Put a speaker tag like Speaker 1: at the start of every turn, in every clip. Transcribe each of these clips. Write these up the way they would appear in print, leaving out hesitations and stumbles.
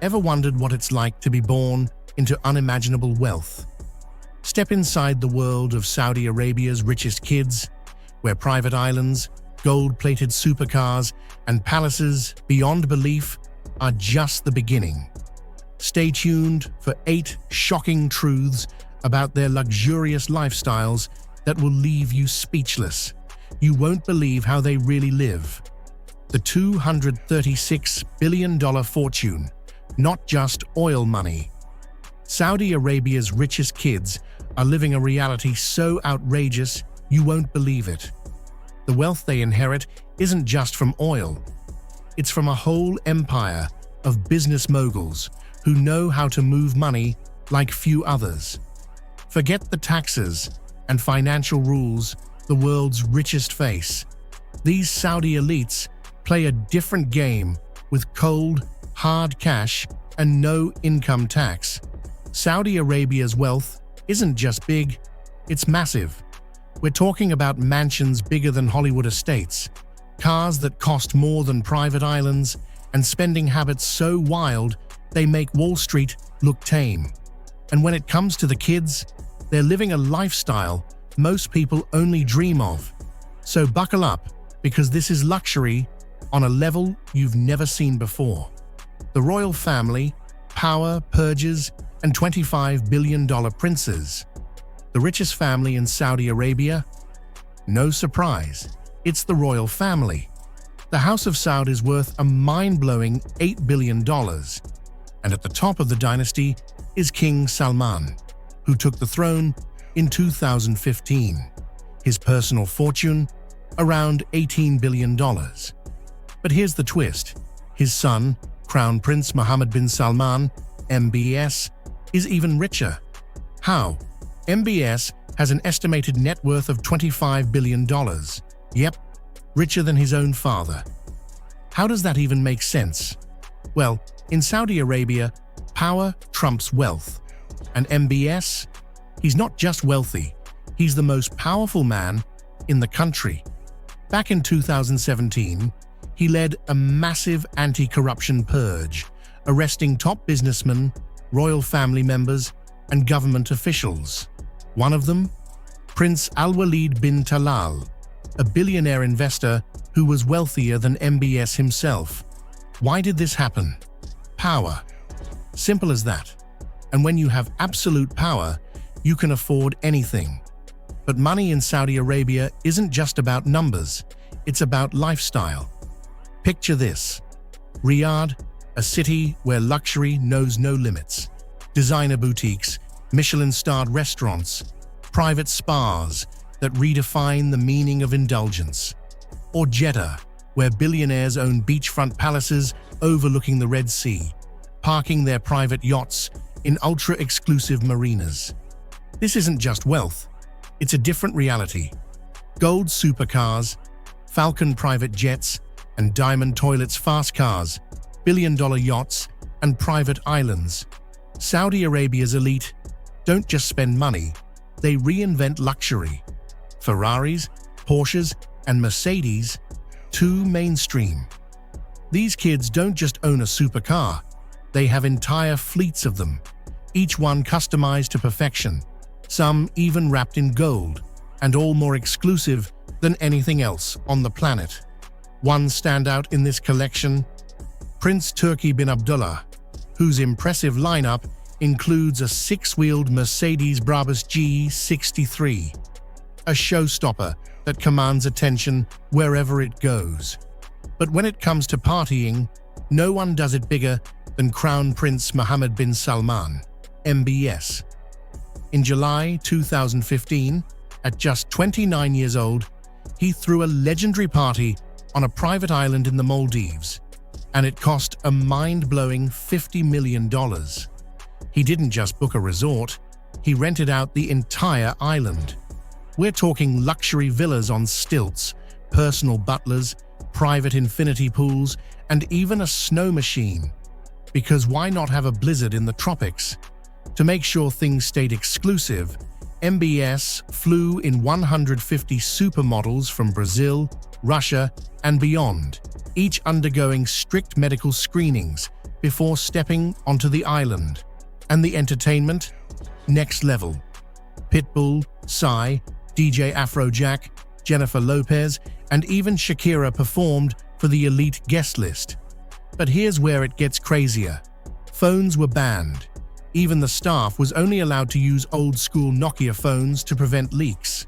Speaker 1: Ever wondered what it's like to be born into unimaginable wealth? Step inside the world of Saudi Arabia's richest kids, where private islands, gold-plated supercars, and palaces beyond belief are just the beginning. Stay tuned for 8 shocking truths about their luxurious lifestyles that will leave you speechless. You won't believe how they really live. The $236 billion fortune, not just oil money. Saudi Arabia's richest kids are living a reality so outrageous you won't believe it. The wealth they inherit isn't just from oil. It's from a whole empire of business moguls who know how to move money like few others. Forget the taxes and financial rules the world's richest face. These Saudi elites play a different game with cold, hard cash and no income tax. Saudi Arabia's wealth isn't just big, it's massive. We're talking about mansions bigger than Hollywood estates, cars that cost more than private islands, and spending habits so wild they make Wall Street look tame. And when it comes to the kids, they're living a lifestyle most people only dream of. So buckle up, because this is luxury on a level you've never seen before. The royal family, power, purges, and $25 billion princes. The richest family in Saudi Arabia? No surprise, it's the royal family. The House of Saud is worth a mind-blowing $8 billion. And at the top of the dynasty is King Salman, who took the throne in 2015. His personal fortune? Around $18 billion. But here's the twist. His son, Crown Prince Mohammed bin Salman, MBS, is even richer. How? MBS has an estimated net worth of $25 billion. Yep, richer than his own father. How does that even make sense? Well, in Saudi Arabia, power trumps wealth. And MBS? He's not just wealthy, he's the most powerful man in the country. Back in 2017, he led a massive anti-corruption purge, arresting top businessmen, royal family members, and government officials. One of them? Prince Al-Walid bin Talal, a billionaire investor who was wealthier than MBS himself. Why did this happen? Power. Simple as that. And when you have absolute power, you can afford anything. But money in Saudi Arabia isn't just about numbers, it's about lifestyle. Picture this. Riyadh, a city where luxury knows no limits. Designer boutiques, Michelin-starred restaurants, private spas that redefine the meaning of indulgence. Or Jeddah, where billionaires own beachfront palaces overlooking the Red Sea, parking their private yachts in ultra-exclusive marinas. This isn't just wealth, it's a different reality. Gold supercars, Falcon private jets, and diamond toilets fast cars, billion-dollar yachts, and private islands. Saudi Arabia's elite don't just spend money, they reinvent luxury. Ferraris, Porsches, and Mercedes, too mainstream. These kids don't just own a supercar, they have entire fleets of them, each one customized to perfection, some even wrapped in gold, and all more exclusive than anything else on the planet. One standout in this collection? Prince Turki bin Abdullah, whose impressive lineup includes a 6-wheeled Mercedes Brabus G63, a showstopper that commands attention wherever it goes. But when it comes to partying, no one does it bigger than Crown Prince Mohammed bin Salman, MBS. In July 2015, at just 29 years old, he threw a legendary party on a private island in the Maldives, and it cost a mind-blowing $50 million. He didn't just book a resort, he rented out the entire island. We're talking luxury villas on stilts, personal butlers, private infinity pools, and even a snow machine. Because why not have a blizzard in the tropics? To make sure things stayed exclusive, MBS flew in 150 supermodels from Brazil, Russia, and beyond, each undergoing strict medical screenings before stepping onto the island. And the entertainment? Next level. Pitbull, Psy, DJ Afrojack, Jennifer Lopez, and even Shakira performed for the elite guest list. But here's where it gets crazier. Phones were banned. Even the staff was only allowed to use old-school Nokia phones to prevent leaks.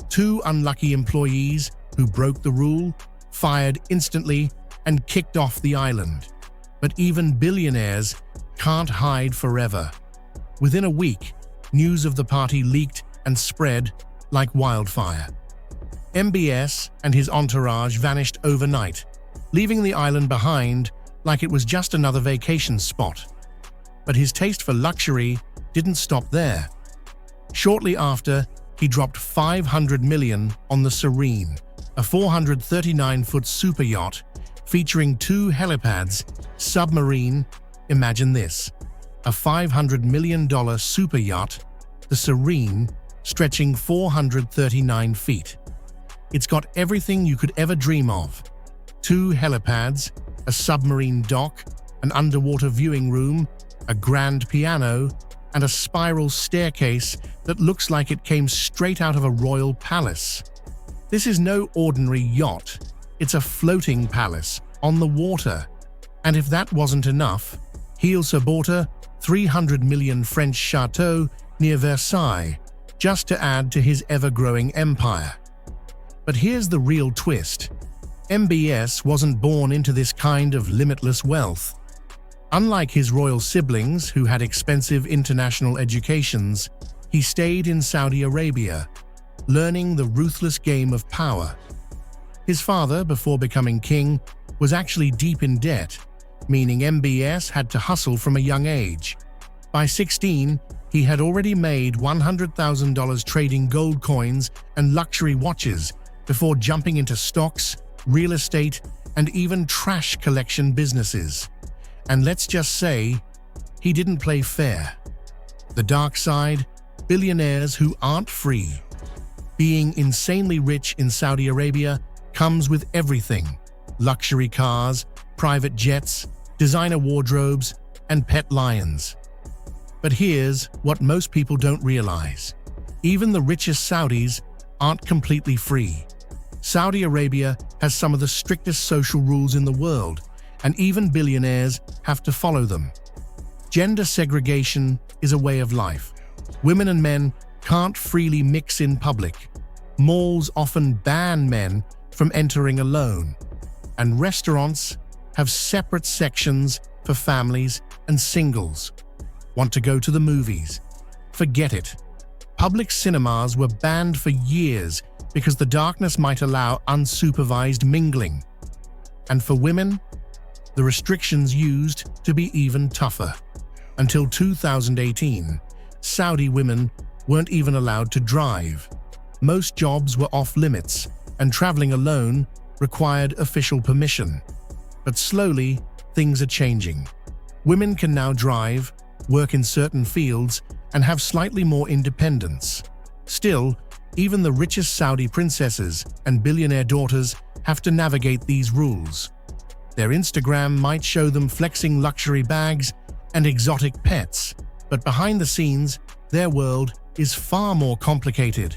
Speaker 1: 2 unlucky employees who broke the rule, fired instantly, and kicked off the island. But even billionaires can't hide forever. Within a week, news of the party leaked and spread like wildfire. MBS and his entourage vanished overnight, leaving the island behind like it was just another vacation spot. But his taste for luxury didn't stop there. Shortly after, he dropped $500 million on the Serene, a 439-foot super yacht featuring 2 helipads, submarine. Imagine this, a $500 million super yacht, the Serene, stretching 439 feet. It's got everything you could ever dream of. 2 helipads, a submarine dock, an underwater viewing room, a grand piano, and a spiral staircase that looks like it came straight out of a royal palace. This is no ordinary yacht. It's a floating palace on the water. And if that wasn't enough, he also bought a $300 million French chateau near Versailles, just to add to his ever-growing empire. But here's the real twist. MBS wasn't born into this kind of limitless wealth. Unlike his royal siblings who had expensive international educations, he stayed in Saudi Arabia, learning the ruthless game of power. His father, before becoming king, was actually deep in debt, meaning MBS had to hustle from a young age. By 16, he had already made $100,000 trading gold coins and luxury watches before jumping into stocks, real estate, and even trash collection businesses. And let's just say, he didn't play fair. The dark side, billionaires who aren't free. Being insanely rich in Saudi Arabia comes with everything: luxury cars, private jets, designer wardrobes, and pet lions. But here's what most people don't realize. Even the richest Saudis aren't completely free. Saudi Arabia has some of the strictest social rules in the world, and even billionaires have to follow them. Gender segregation is a way of life. Women and men can't freely mix in public. Malls often ban men from entering alone, and restaurants have separate sections for families and singles. Want to go to the movies? Forget it. Public cinemas were banned for years because the darkness might allow unsupervised mingling. And for women, the restrictions used to be even tougher. Until 2018, Saudi women weren't even allowed to drive. Most jobs were off-limits, and traveling alone required official permission. But slowly, things are changing. Women can now drive, work in certain fields, and have slightly more independence. Still, even the richest Saudi princesses and billionaire daughters have to navigate these rules. Their Instagram might show them flexing luxury bags and exotic pets, but behind the scenes, their world is far more complicated.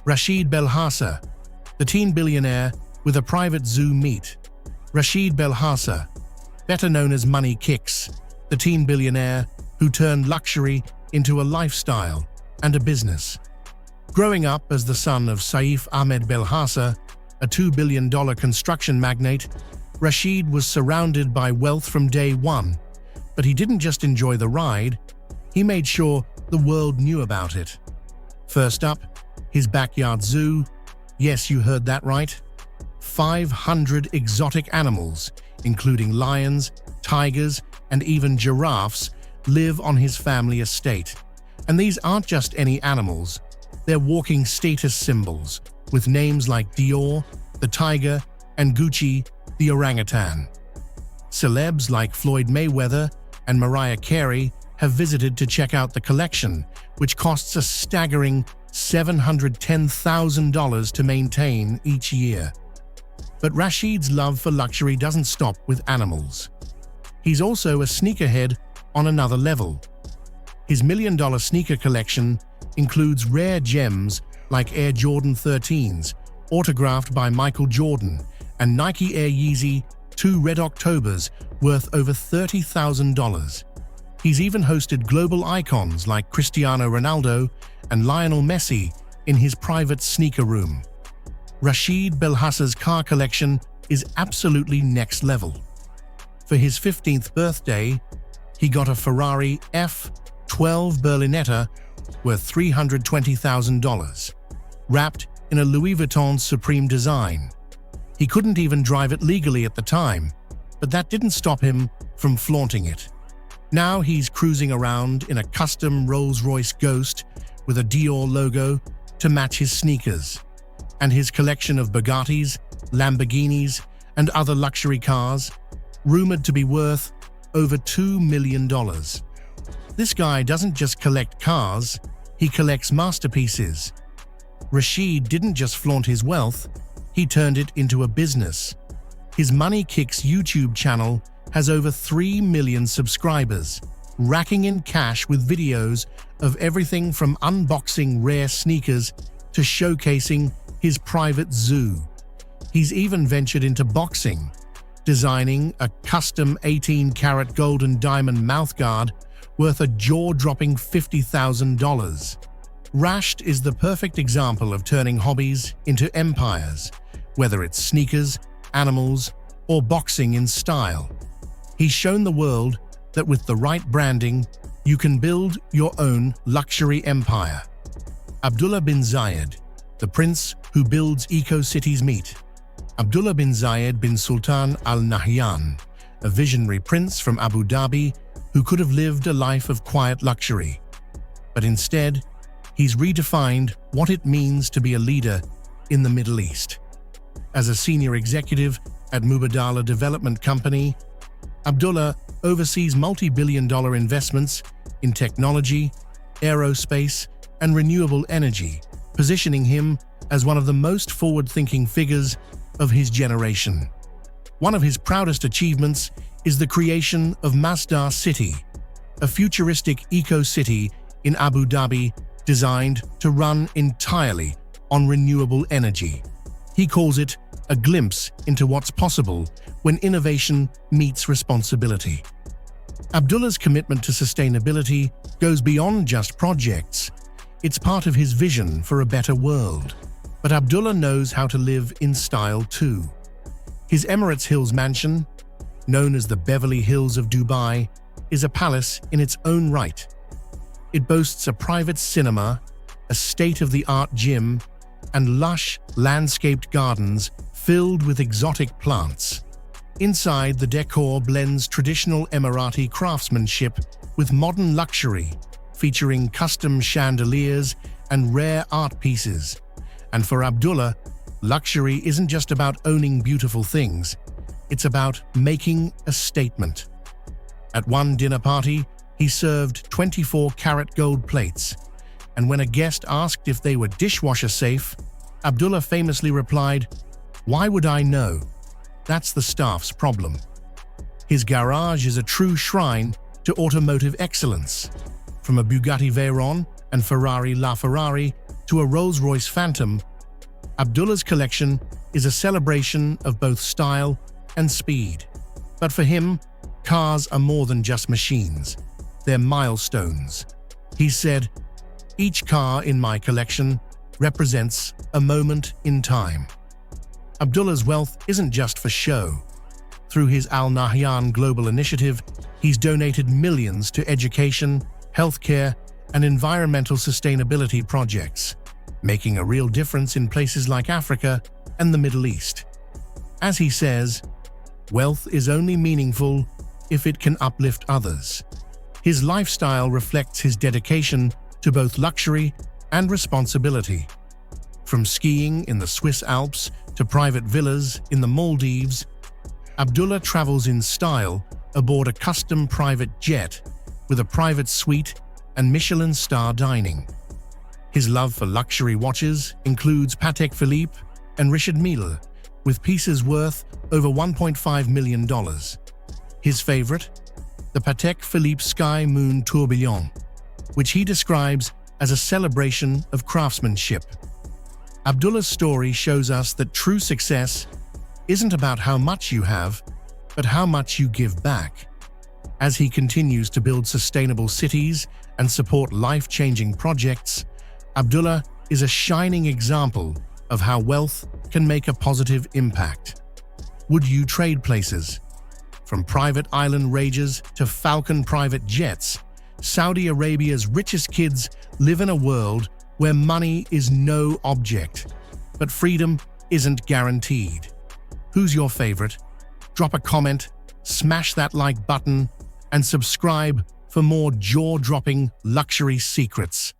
Speaker 1: Rashid Belhassa, the teen billionaire with a private zoo meet. Rashid Belhassa, better known as Money Kicks, the teen billionaire who turned luxury into a lifestyle and a business. Growing up as the son of Saif Ahmed Belhassa, a $2 billion construction magnate, Rashid was surrounded by wealth from day one. But he didn't just enjoy the ride, he made sure the world knew about it. First up, his backyard zoo. Yes, you heard that right. 500 exotic animals, including lions, tigers, and even giraffes, live on his family estate. And these aren't just any animals. They're walking status symbols, with names like Dior, the tiger, and Gucci, the orangutan. Celebs like Floyd Mayweather and Mariah Carey have visited to check out the collection, which costs a staggering $710,000 to maintain each year. But Rashid's love for luxury doesn't stop with animals. He's also a sneakerhead on another level. His million-dollar sneaker collection includes rare gems like Air Jordan 13s, autographed by Michael Jordan, and Nike Air Yeezy 2 Red Octobers worth over $30,000. He's even hosted global icons like Cristiano Ronaldo and Lionel Messi in his private sneaker room. Rashid Belhassa's car collection is absolutely next level. For his 15th birthday, he got a Ferrari F12 Berlinetta worth $320,000, wrapped in a Louis Vuitton Supreme design. He couldn't even drive it legally at the time, but that didn't stop him from flaunting it. Now he's cruising around in a custom Rolls-Royce Ghost with a Dior logo to match his sneakers, and his collection of Bugattis, Lamborghinis, and other luxury cars, rumored to be worth over $2 million. This guy doesn't just collect cars, he collects masterpieces. Rashid didn't just flaunt his wealth, he turned it into a business. His Money Kicks YouTube channel has over 3 million subscribers, racking in cash with videos of everything from unboxing rare sneakers to showcasing his private zoo. He's even ventured into boxing, designing a custom 18-karat gold and diamond mouthguard worth a jaw-dropping $50,000. Rashed is the perfect example of turning hobbies into empires, whether it's sneakers, animals, or boxing in style. He's shown the world that with the right branding, you can build your own luxury empire. Abdullah bin Zayed, the prince who builds eco-cities meet. Abdullah bin Zayed bin Sultan Al Nahyan, a visionary prince from Abu Dhabi who could have lived a life of quiet luxury. But instead, he's redefined what it means to be a leader in the Middle East. As a senior executive at Mubadala Development Company, Abdullah oversees multi-billion-dollar investments in technology, aerospace, and renewable energy, positioning him as one of the most forward-thinking figures of his generation. One of his proudest achievements is the creation of Masdar City, a futuristic eco-city in Abu Dhabi designed to run entirely on renewable energy. He calls it a glimpse into what's possible when innovation meets responsibility. Abdullah's commitment to sustainability goes beyond just projects. It's part of his vision for a better world. But Abdullah knows how to live in style too. His Emirates Hills mansion, known as the Beverly Hills of Dubai, is a palace in its own right. It boasts a private cinema, a state-of-the-art gym, and lush, landscaped gardens filled with exotic plants. Inside, the decor blends traditional Emirati craftsmanship with modern luxury, featuring custom chandeliers and rare art pieces. And for Abdullah, luxury isn't just about owning beautiful things, it's about making a statement. At one dinner party, he served 24-karat gold plates, and when a guest asked if they were dishwasher safe, Abdullah famously replied, "Why would I know? That's the staff's problem." His garage is a true shrine to automotive excellence. From a Bugatti Veyron and Ferrari LaFerrari to a Rolls-Royce Phantom, Abdullah's collection is a celebration of both style and speed. But for him, cars are more than just machines. They're milestones. He said, "Each car in my collection represents a moment in time." Abdullah's wealth isn't just for show. Through his Al Nahyan Global Initiative, he's donated millions to education, healthcare, and environmental sustainability projects, making a real difference in places like Africa and the Middle East. As he says, wealth is only meaningful if it can uplift others. His lifestyle reflects his dedication to both luxury and responsibility. From skiing in the Swiss Alps to private villas in the Maldives, Abdullah travels in style aboard a custom private jet with a private suite and Michelin star dining. His love for luxury watches includes Patek Philippe and Richard Mille, with pieces worth over $1.5 million. His favorite? The Patek Philippe Sky Moon Tourbillon, which he describes as a celebration of craftsmanship. Abdullah's story shows us that true success isn't about how much you have, but how much you give back. As he continues to build sustainable cities and support life-changing projects, Abdullah is a shining example of how wealth can make a positive impact. Would you trade places? From private island rages to Falcon private jets, Saudi Arabia's richest kids live in a world where money is no object, but freedom isn't guaranteed. Who's your favorite? Drop a comment, smash that like button, and subscribe for more jaw-dropping luxury secrets.